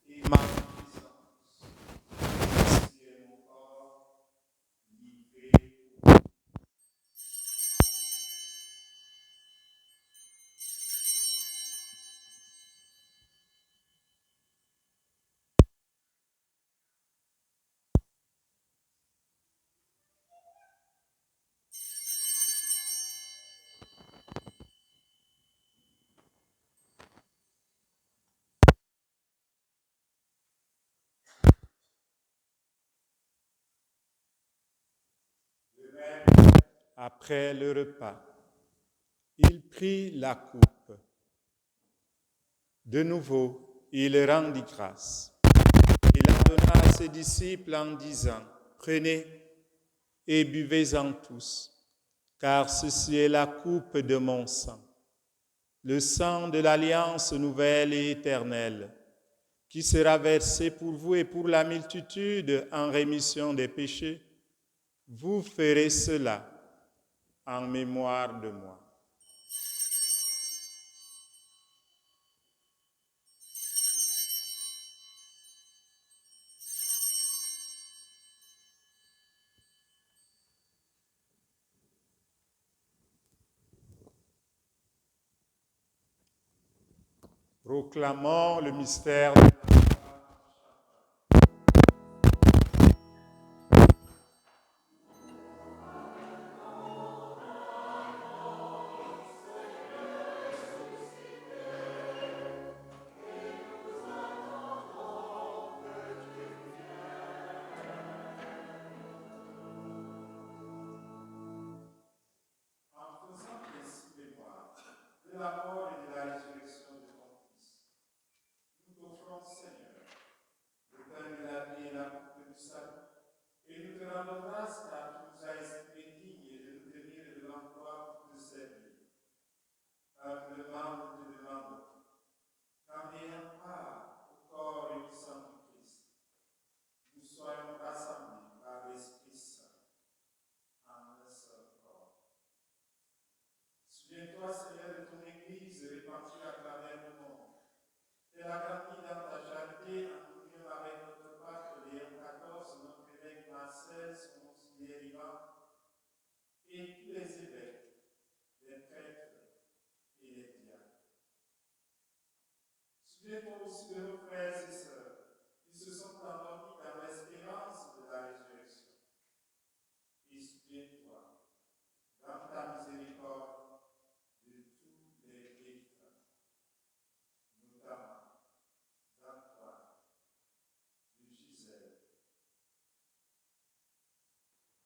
et mangez-en tous, ceci est mon corps livré pour vous. Après le repas, il prit la coupe. De nouveau, il rendit grâce. Il la donna à ses disciples en disant, « Prenez et buvez-en tous, car ceci est la coupe de mon sang, le sang de l'alliance nouvelle et éternelle, qui sera versé pour vous et pour la multitude en rémission des péchés. Vous ferez cela en mémoire de moi. » Proclamons le mystère de la en faisant ainsi mémoire de la mort et de la résurrection de ton Fils. Nous t'offrons, Seigneur, le pain de la vie et la coupe du salut, et nous te rendons grâce car tu nous as estimés dignes de nous tenir devant toi pour te servir. Humblement, nous te demandons, qu'en ayant part au corps et au sang du Christ, nous soyons rassemblés par l'Esprit Saint en un seul corps. Souviens-toi, Seigneur, de ton Église répandue à travers le monde. Elle a grandi dans ta charité en union avec notre pape Léon XIV, notre évêque Marcel, son auxiliaire Ivan, et tous les évêques, les prêtres et les diacres. Souviens-toi aussi de nos frères et sœurs qui se sont endormis dans l'espérance de la résurrection. Et souviens-toi, dans ta miséricorde, de tous les défunts, notamment d'Antoine, de Gisèle,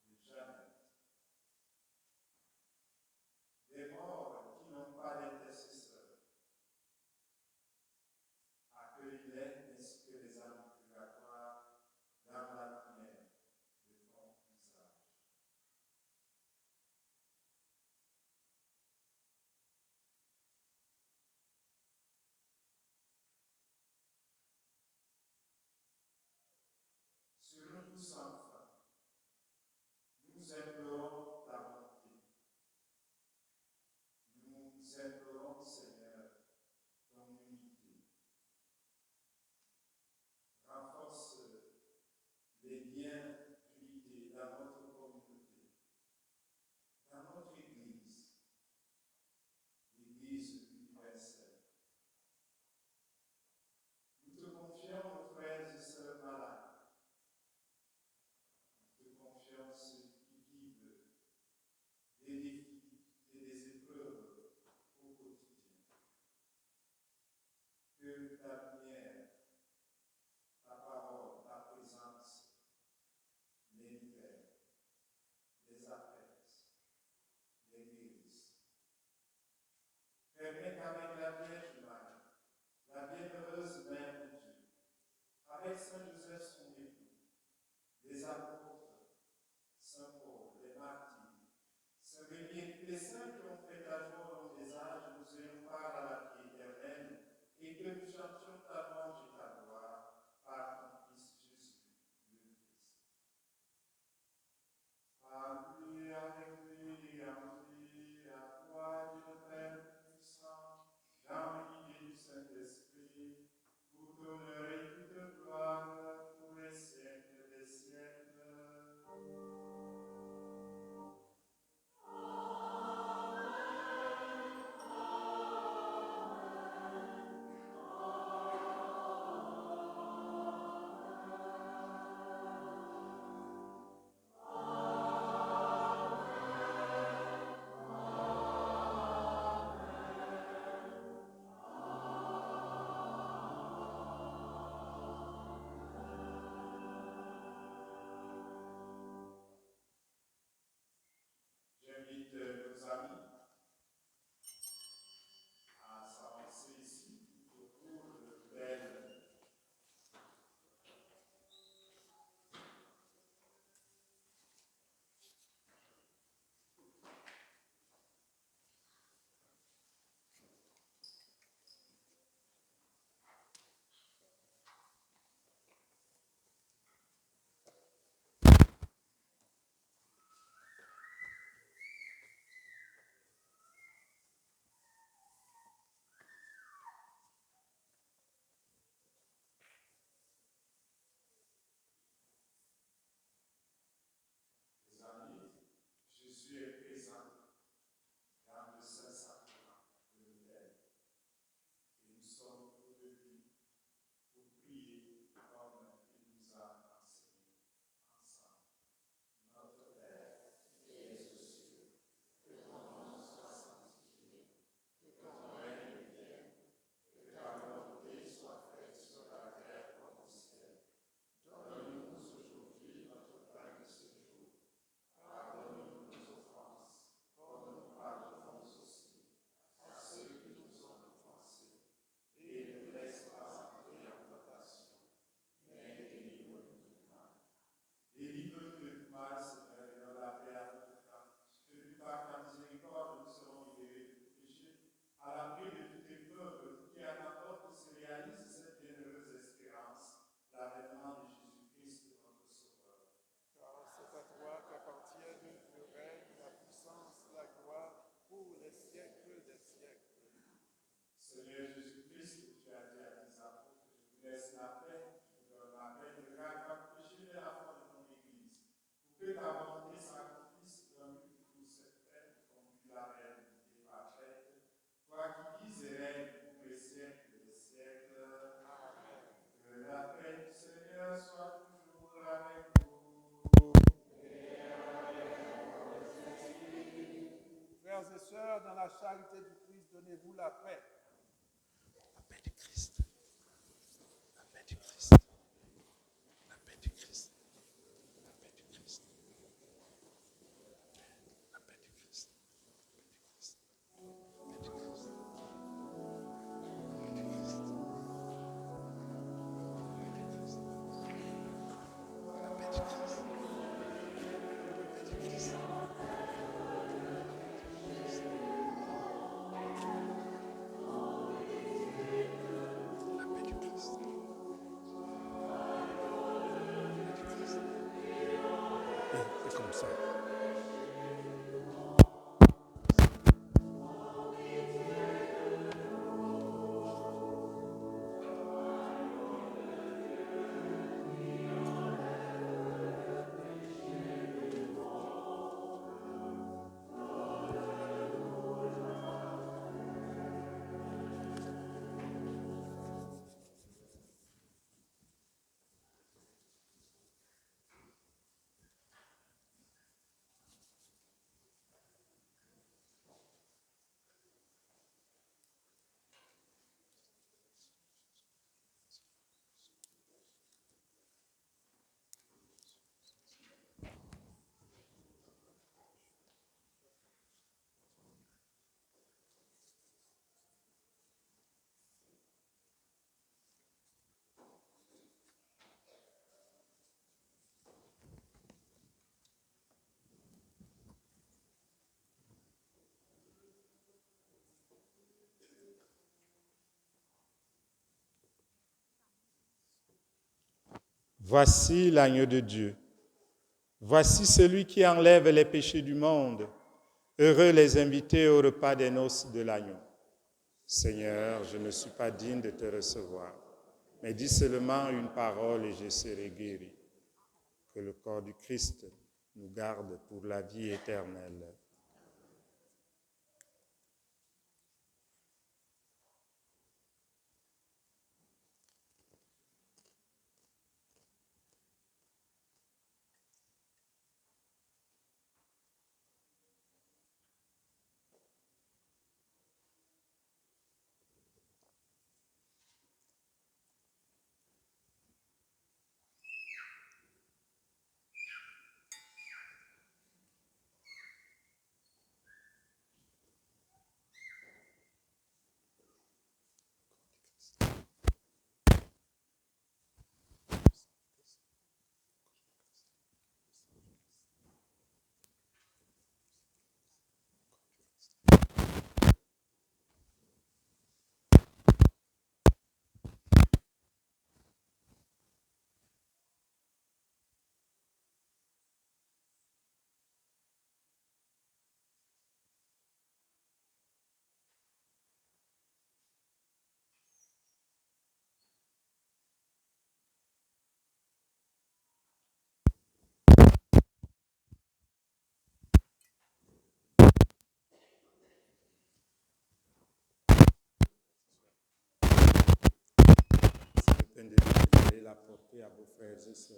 de Jeannette, des morts qui n'ont pas d'intercesseur. Accueille-les ainsi que les âmes du purgatoire dans la lumière de ton visage. Sur nous tous enfin, nous implorons ta bonté. Nous implorons, Seigneur, ton unité. Renforce les liens d'unité dans notre communauté, dans notre Église, l'Église universelle. Nous te confions nos frères et sœurs malades. Nous te confions ceux qui vivent des défis et des épreuves au quotidien. Que ta lumière, ta parole, ta présence les libère, les apaise, les guérisse. Permets qu'avec la Vierge Marie, la bienheureuse Mère de Dieu, avec Saint Joseph son époux, les apôtres, Seigneur Jésus-Christ, tu as dit à tes apôtres que je vous laisse la paix, je vous donne la paix, ne regarde pas que je la foi de ton Église. Pour que ta volonté s'accomplisse, donne-nous pour cette paix, comme tu l'avais invité parfaite. Toi qui vis et règnes pour les siècles des siècles. Amen. Que la paix du Seigneur soit toujours avec vous. Frères et sœurs, dans la charité du Christ, donnez-vous la paix. La paix du Christ. La paix du Christ. La paix du Christ. La paix du Christ. La paix du Christ. La paix du Christ. La paix du Christ. C'est comme ça. Voici l'agneau de Dieu. Voici celui qui enlève les péchés du monde. Heureux les invités au repas des noces de l'agneau. Seigneur, je ne suis pas digne de te recevoir, mais dis seulement une parole et je serai guéri. Que le corps du Christ nous garde pour la vie éternelle. C'est le pain de vie, allez l'apporter à vos frères et sœurs.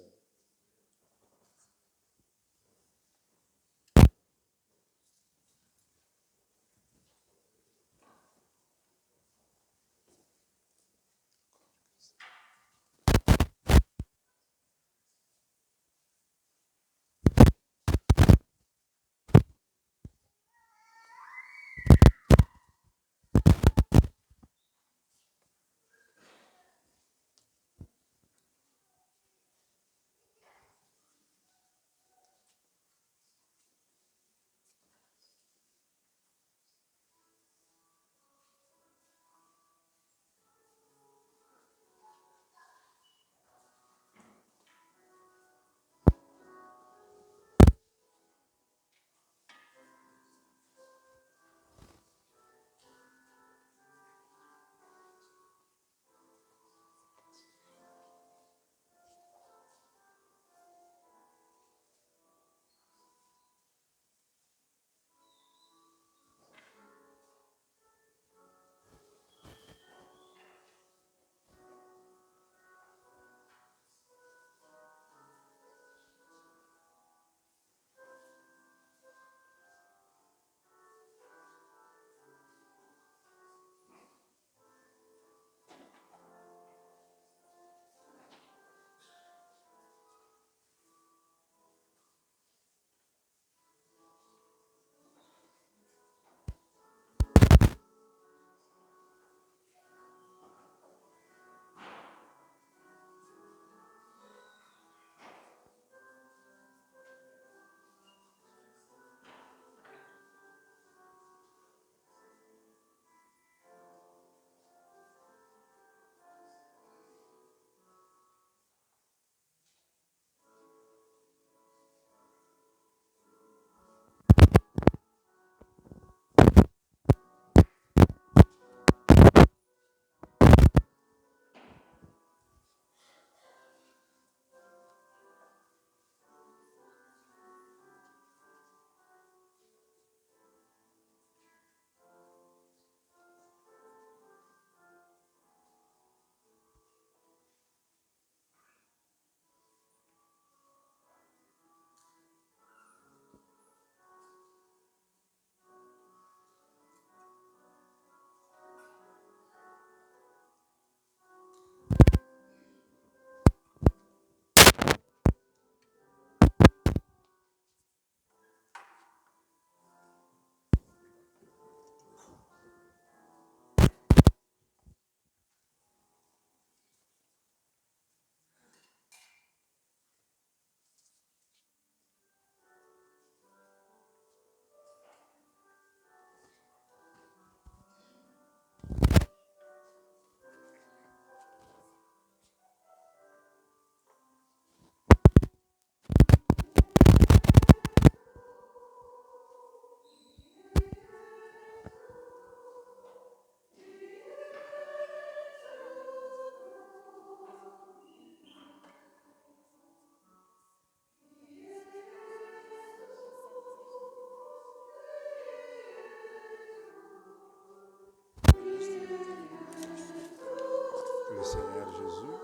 Jésus,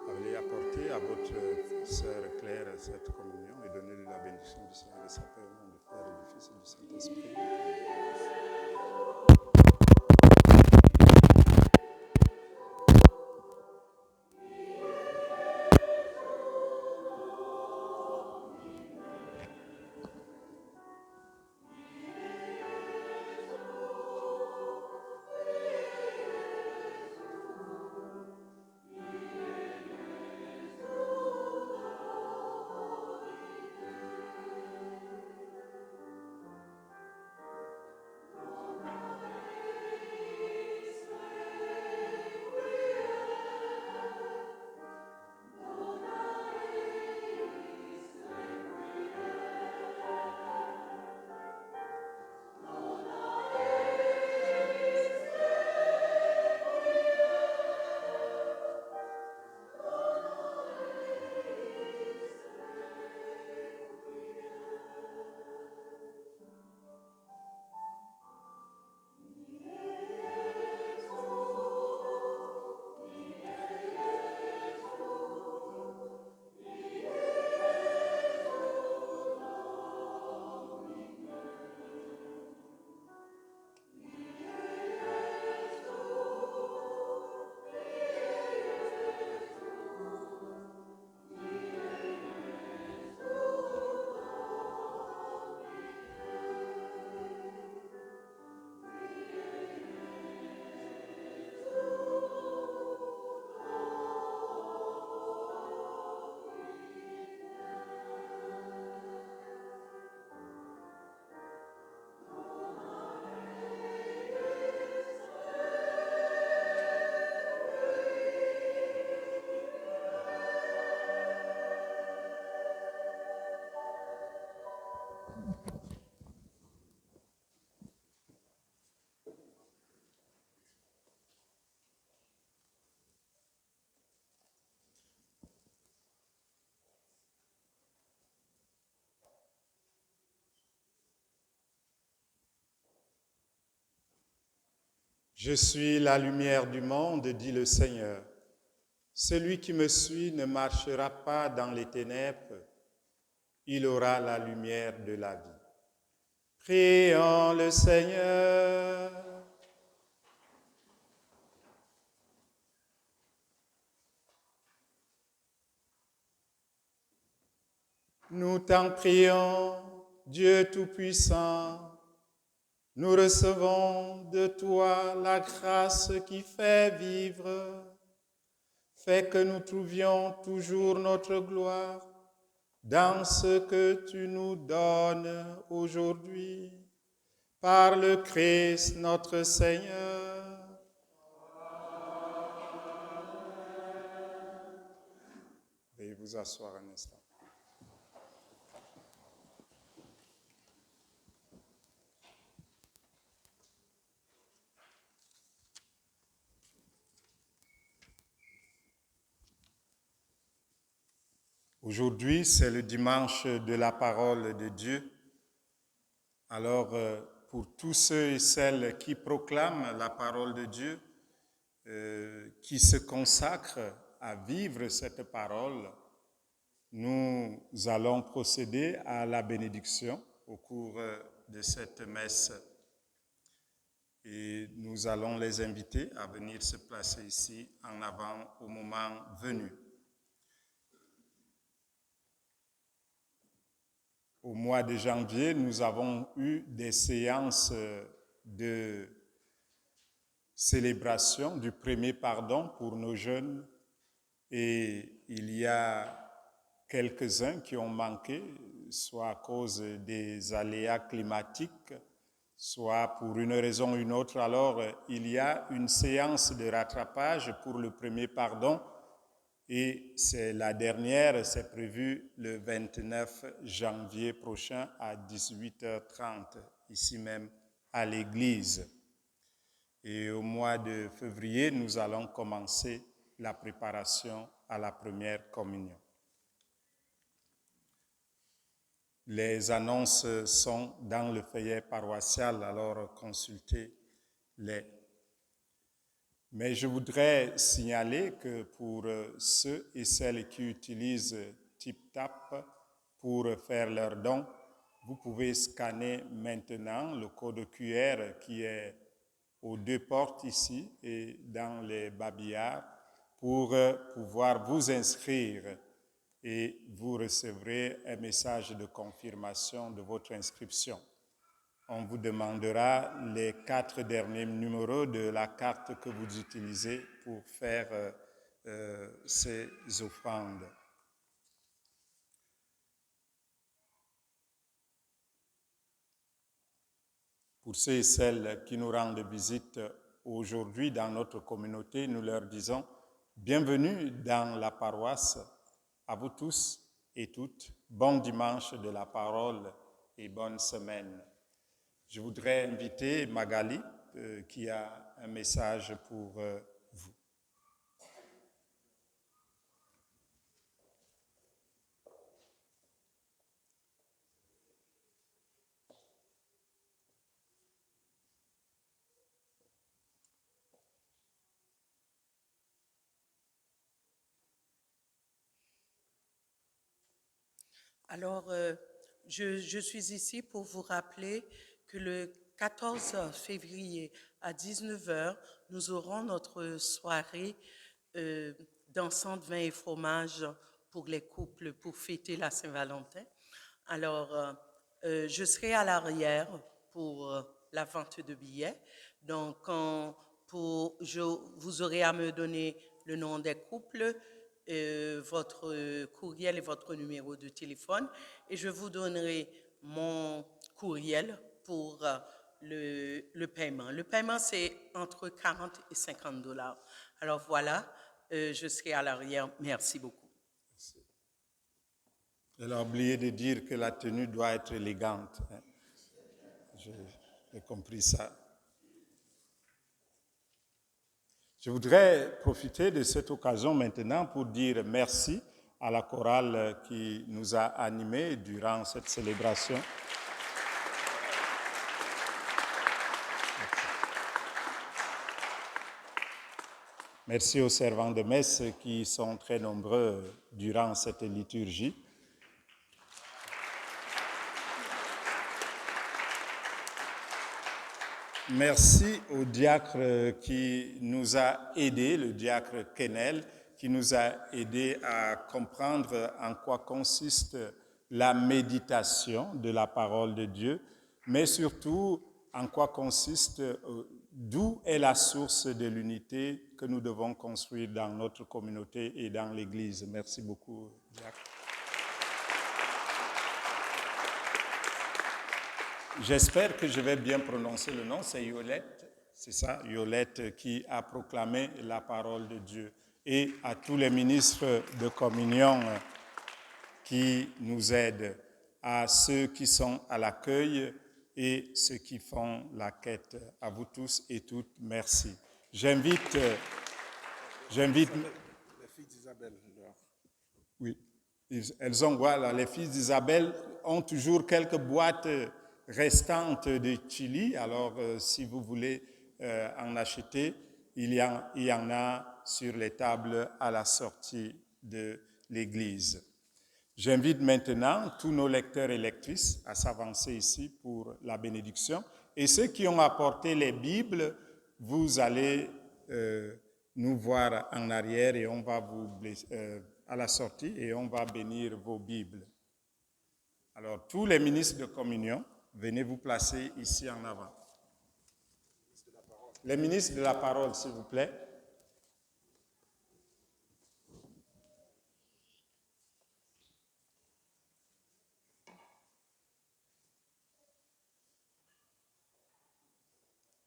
allez apporter à votre sœur Claire cette communion et donnez-lui la bénédiction du Seigneur et sa paix au nom du Père et du Fils et du Saint-Esprit. Je suis la lumière du monde, dit le Seigneur. Celui qui me suit ne marchera pas dans les ténèbres, il aura la lumière de la vie. Prions le Seigneur. Nous t'en prions, Dieu Tout-Puissant. Nous recevons de toi la grâce qui fait vivre. Fais que nous trouvions toujours notre gloire dans ce que tu nous donnes aujourd'hui. Par le Christ notre Seigneur. Veuillez vous asseoir un instant. Aujourd'hui, c'est le dimanche de la parole de Dieu. Alors, pour tous ceux et celles qui proclament la parole de Dieu, qui se consacrent à vivre cette parole, nous allons procéder à la bénédiction au cours de cette messe. Et nous allons les inviter à venir se placer ici en avant au moment venu. Au mois de janvier, nous avons eu des séances de célébration du premier pardon pour nos jeunes et il y a quelques-uns qui ont manqué, soit à cause des aléas climatiques, soit pour une raison ou une autre. Alors, il y a une séance de rattrapage pour le premier pardon et c'est la dernière, c'est prévu le 29 janvier prochain à 18h30, ici même à l'église. Et au mois de février, nous allons commencer la préparation à la première communion. Les annonces sont dans le feuillet paroissial, alors consultez-les. Mais je voudrais signaler que pour ceux et celles qui utilisent TipTap pour faire leurs dons, vous pouvez scanner maintenant le code QR qui est aux 2 portes ici et dans les babillards pour pouvoir vous inscrire et vous recevrez un message de confirmation de votre inscription. On vous demandera les 4 derniers numéros de la carte que vous utilisez pour faire ces offrandes. Pour ceux et celles qui nous rendent visite aujourd'hui dans notre communauté, nous leur disons bienvenue dans la paroisse. À vous tous et toutes, bon dimanche de la parole et bonne semaine. Je voudrais inviter Magali qui a un message pour vous. Alors, je suis ici pour vous rappeler que le 14 février à 19h, nous aurons notre soirée dansante vin et fromage pour les couples pour fêter la Saint-Valentin. Alors, je serai à l'arrière pour la vente de billets. Donc, vous aurez à me donner le nom des couples, votre courriel et votre numéro de téléphone et je vous donnerai mon courriel pour le paiement. Le paiement, c'est entre 40 et 50 $. Alors voilà, je serai à l'arrière. Merci beaucoup. Merci. Elle a oublié de dire que la tenue doit être élégante. J'ai compris ça. Je voudrais profiter de cette occasion maintenant pour dire merci à la chorale qui nous a animés durant cette célébration. Merci aux servants de messe qui sont très nombreux durant cette liturgie. Merci au diacre qui nous a aidés, le diacre Kenel, qui nous a aidés à comprendre en quoi consiste la méditation de la parole de Dieu, mais surtout en quoi consiste, d'où est la source de l'unité que nous devons construire dans notre communauté et dans l'Église. Merci beaucoup, diacre. J'espère que je vais bien prononcer le nom, c'est Yolette, c'est ça, Yolette qui a proclamé la parole de Dieu. Et à tous les ministres de communion qui nous aident, à ceux qui sont à l'accueil et ceux qui font la quête. À vous tous et toutes, merci. J'invite... Les filles d'Isabelle. Oui, elles ont, voilà, les filles d'Isabelle ont toujours quelques boîtes restantes de chili. Alors, si vous voulez en acheter, il y en a sur les tables à la sortie de l'église. J'invite maintenant tous nos lecteurs et lectrices à s'avancer ici pour la bénédiction. Et ceux qui ont apporté les Bibles, vous allez nous voir en arrière et on va vous à la sortie et on va bénir vos Bibles. Alors, tous les ministres de communion, venez vous placer ici en avant. Les ministres de la parole, s'il vous plaît.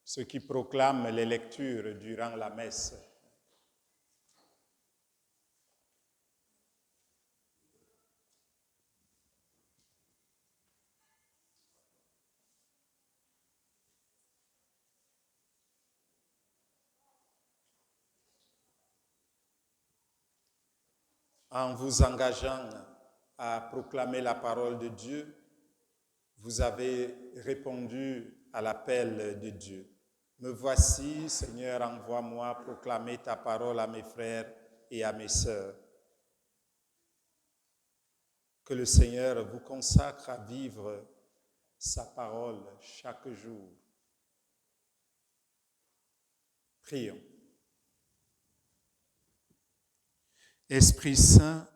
Ceux qui proclament les lectures durant la messe. En vous engageant à proclamer la parole de Dieu, vous avez répondu à l'appel de Dieu. Me voici, Seigneur, envoie-moi proclamer ta parole à mes frères et à mes sœurs. Que le Seigneur vous consacre à vivre sa parole chaque jour. Prions. Esprit Saint,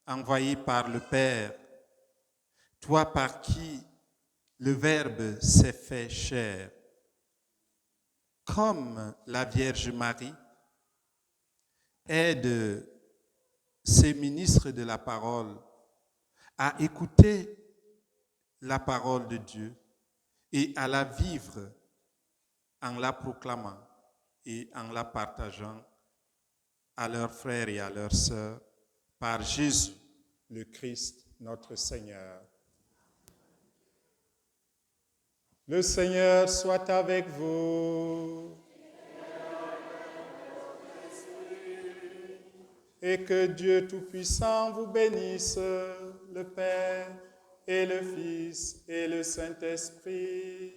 envoyé par le Père, toi par qui le Verbe s'est fait chair, comme la Vierge Marie, aide ces ministres de la parole à écouter la parole de Dieu et à la vivre en la proclamant et en la partageant à leurs frères et à leurs sœurs par Jésus, le Christ, notre Seigneur. Le Seigneur soit avec vous. Et que Dieu Tout-Puissant vous bénisse, le Père et le Fils et le Saint-Esprit.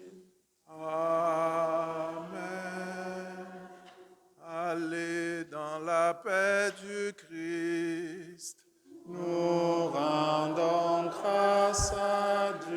Amen. Allez dans la paix du Christ. Nous rendons grâce à Dieu.